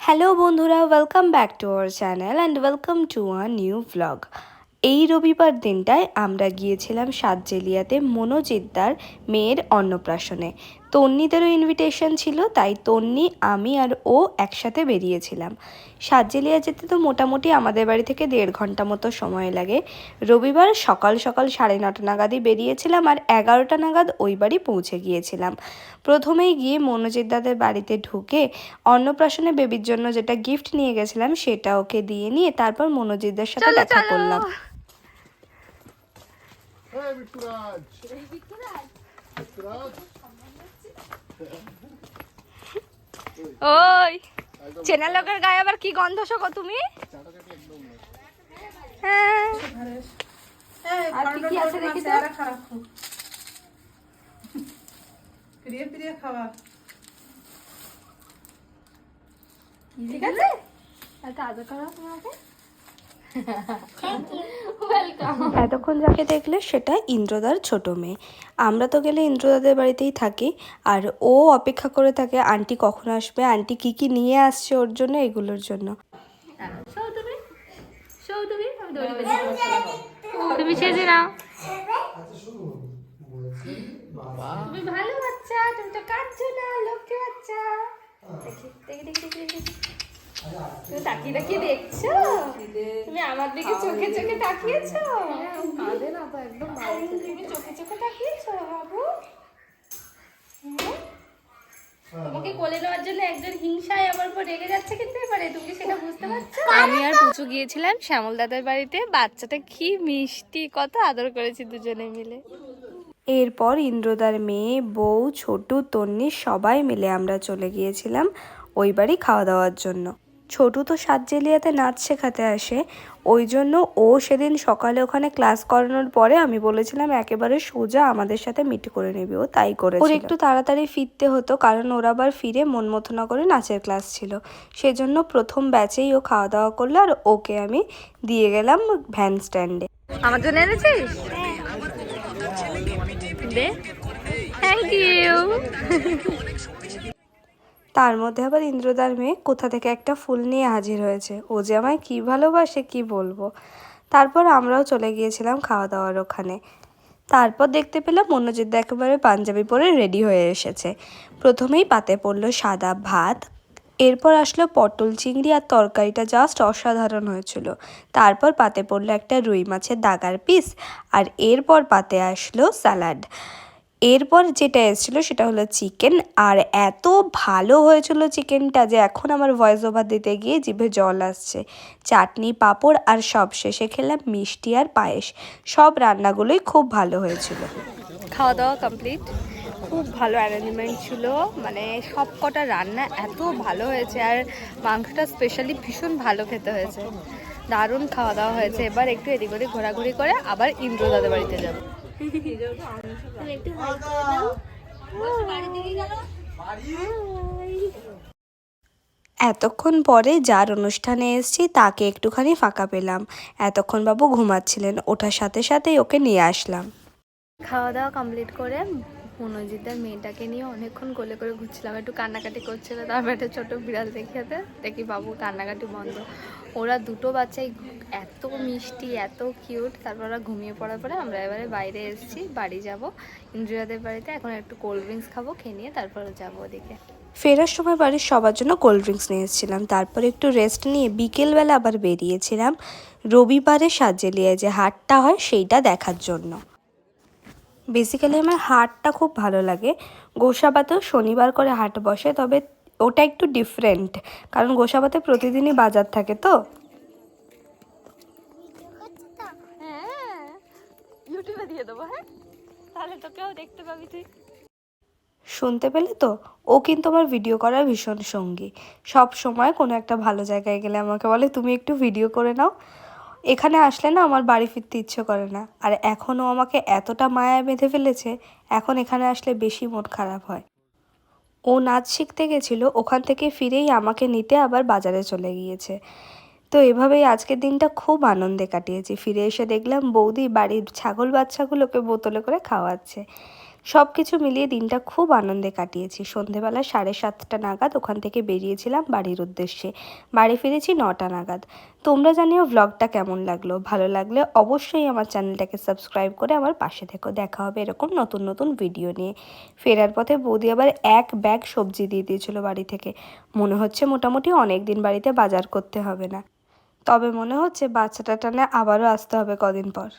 Hello বন্ধুরা, welcome back to our channel and welcome to a new vlog. এই রবিবার দিনটায় আমরা গিয়েছিলাম সাতজেলিয়াতে মনোজিদ্দার মেয়ের অন্নপ্রাশনে। তন্নিদেরও ইনভিটেশন ছিল, তাই তন্নি, আমি আর ও একসাথে বেরিয়েছিলাম। সাতজেলিয়া যেতে তো মোটামুটি আমাদের বাড়ি থেকে 1.5 ঘন্টা মতো সময় লাগে। রবিবার সকাল সকাল 9:30 নাগাদই বেরিয়েছিলাম আর 11টা নাগাদ ওই বাড়ি পৌঁছে গিয়েছিলাম। প্রথমেই গিয়ে মনোজিদ্দাদের বাড়িতে ঢুকে অন্নপ্রাশনে বেবির জন্য যেটা গিফট নিয়ে গেছিলাম সেটা ওকে দিয়ে নিয়ে তারপর মনোজিৎদার সাথে দেখা করলাম। ওই চেনা লোকের গায়ে আবার কি গন্ধ শোকো তুমি? হ্যাঁ, আর কি আছে দেখি তো। প্রিয় প্রিয় খাবার ঠিক আছে, একটা আদর করো তোমাকে। এতক্ষণ যাকে দেখলে সেটা ইন্দ্রদার ছোট মেয়ে। আমরা তো গেলে ইন্দ্রদাদের বাড়িতেই থাকি, আর ও অপেক্ষা করে থাকে আন্টি কখন আসবে, আন্টি কি কি নিয়ে আসছে ওর জন্য, এগুলোর জন্য। তুমি সেজে নাও, তুমি ভালো বাচ্চা, তুমি তো কাঁদছো না, লক্ষ্মী বাচ্চা। দেখি দেখি দেখি দেখি দেখি, তুমি তাকিয়ে তাকিয়ে দেখছো, তুমি আমার দিকে চোখে চোখে তাকিয়েছো। কাঁদে না তো, একদম তুমি চোখে চোখে তাকিয়েছো বাবু। তোমাকে কোলে নেওয়ার জন্য একজন হিংসায় আমার উপর রেগে যাচ্ছে, কিন্তু এবারে তুমি সেটা বুঝতে পারছো। আমি আর পুচু গিয়েছিলাম শ্যামল দাদার বাড়িতে। বাচ্চাটা কি মিষ্টি, কত আদর করেছি দুজনে মিলে। এরপর ইন্দ্রদার মেয়ে, বউ, ছোটু, তন্নি সবাই মিলে আমরা চলে গিয়েছিলাম ওই বাড়ি খাওয়া দাওয়ার জন্য। ছোটু তো সাতজেলিয়াতে নাচ শেখাতে আসে, ওই জন্য ও সেদিন সকালে ওখানে ক্লাস করানোর পরে আমি বলেছিলাম একেবারে সোজা আমাদের সাথে মিট করে নেবে, ও তাই করেছিল। ওর একটু তাড়াতাড়ি ফিরতে হতো, কারণ ওরা আবার ফিরে মনমথনগরে নাচের ক্লাস ছিল। সেজন্য প্রথম ব্যাচেই ও খাওয়া দাওয়া করলো আর ওকে আমি দিয়ে গেলাম ভ্যান স্ট্যান্ডে। আমার জন্য এনেছিস? দে, থ্যাংক ইউ। তার মধ্যে আবার ইন্দ্রদার মেয়ে কোথা থেকে একটা ফুল নিয়ে হাজির হয়েছে। ও যে আমায় কী ভালোবাসে কি বলবো। তারপর আমরাও চলে গিয়েছিলাম খাওয়া দাওয়ার ওখানে। তারপর দেখতে পেলাম মনোজিৎদা একেবারে পাঞ্জাবি পরে রেডি হয়ে এসেছে। প্রথমেই পাতে পড়লো সাদা ভাত, এরপর আসলো পটল চিংড়ি আর তরকারিটা জাস্ট অসাধারণ হয়েছিল। তারপর পাতে পড়লো একটা রুই মাছের দাগার পিস, আর এরপর পাতে আসলো স্যালাড। এরপর যেটা এসেছিলো সেটা হলো চিকেন, আর এত ভালো হয়েছিল চিকেনটা যে এখন আমার ভয়েস ওভার দিতে গিয়ে জিভে জল আসছে। চাটনি, পাঁপড় আর সব শেষে খেলাম মিষ্টি আর পায়েস। সব রান্নাগুলোই খুব ভালো হয়েছিল। খাওয়া দাওয়া কমপ্লিট, খুব ভালো অ্যারেঞ্জমেন্ট ছিল, মানে সব কটা রান্না এত ভালো হয়েছে, আর মাংসটা স্পেশালি ভীষণ ভালো খেতে হয়েছে। দারুণ খাওয়া দাওয়া হয়েছে। এবার একটু এদিক ওদিক ঘোরাঘুরি করে আবার ইন্দ্রদাদের বাড়িতে যাবো। এতক্ষণ পরে যার অনুষ্ঠানে এসেছি তাকে একটুখানি ফাঁকা পেলাম। এতক্ষণ বাবু ঘুমাচ্ছিলেন, ওঠার সাথে সাথেই ওকে নিয়ে আসলাম। খাওয়া দাওয়া কমপ্লিট করে মনোজিৎদার মেয়েটাকে নিয়ে অনেকক্ষণ কোলে করে ঘুরছিলাম। একটু কান্নাকাটি করছিল, তারপর একটা ছোটো বিড়াল দেখিয়াতে দেখি বাবু কান্নাকাটি বন্ধ। ওরা দুটো বাচ্চাই এত মিষ্টি, এত কিউট। তারপর ওরা ঘুমিয়ে পড়ার পরে আমরা এবারে বাইরে এসেছি, বাড়ি যাব ইন্দ্রিয়াদের বাড়িতে। এখন একটু কোল্ড ড্রিঙ্কস খাবো, খেয়ে নিয়ে তারপর যাবো ওদিকে। ফেরার সময় বাড়ির সবার জন্য কোল্ড ড্রিঙ্কস নিয়ে এসেছিলাম। তারপর একটু রেস্ট নিয়ে বিকেলবেলা আবার বেরিয়েছিলাম রবিবারে সাতজেলিয়ায় যে হাটটা হয় সেইটা দেখার জন্য। বেসিক্যালি আমার হাটটা খুব ভালো লাগে। গোসাবাতেও শনিবার করে হাট বসে, তবে ওটা একটু ডিফারেন্ট, কারণ গোসাবাতে প্রতিদিনই বাজার থাকে। তো হ্যাঁ, ইউটিউবে দিয়ে দেবো। হ্যাঁ, তাহলে তোকেও দেখতে পাবি তুই। শুনতে পেলে তো, ও কিন্তু আমার ভিডিও করার ভীষণ সঙ্গী। সব সময় কোনো একটা ভালো জায়গায় গেলে আমাকে বলে তুমি একটু ভিডিও করে নাও। এখানে আসলে না আমার বাড়ি ফিরতে ইচ্ছে করে না, আর এখনও আমাকে এতটা মায়া বেঁধে ফেলেছে, এখন এখানে আসলে বেশি মন খারাপ হয়। ও নাচ শিখতে গেছিলো, ওখান থেকে ফিরেই আমাকে নিতে আবার বাজারে চলে গিয়েছে। তো এভাবেই আজকের দিনটা খুব আনন্দে কাটিয়েছি। ফিরে এসে দেখলাম বৌদি বাড়ির ছাগল বাচ্চাগুলোকে বোতলে করে খাওয়াচ্ছে। সব কিছু মিলিয়ে দিনটা খুব আনন্দে কাটিয়েছি। সন্ধেবেলা 7:30 নাগাদ ওখান থেকে বেরিয়েছিলাম বাড়ির উদ্দেশ্যে। বাড়ি ফিরেছি 9টা নাগাদ। তোমরা জানিও ব্লগটা কেমন লাগলো। ভালো লাগলে অবশ্যই আমার চ্যানেলটাকে সাবস্ক্রাইব করে আমার পাশে থেকো। দেখা হবে এরকম নতুন নতুন ভিডিও নিয়ে। ফেরার পথে বৌদি আবার এক ব্যাগ সবজি দিয়ে দিয়েছিল বাড়ি থেকে। মনে হচ্ছে মোটামুটি অনেক দিন বাড়িতে বাজার করতে হবে না। তবে মনে হচ্ছে বাচ্চাটা টানে আবারও আসতে হবে কদিন পর।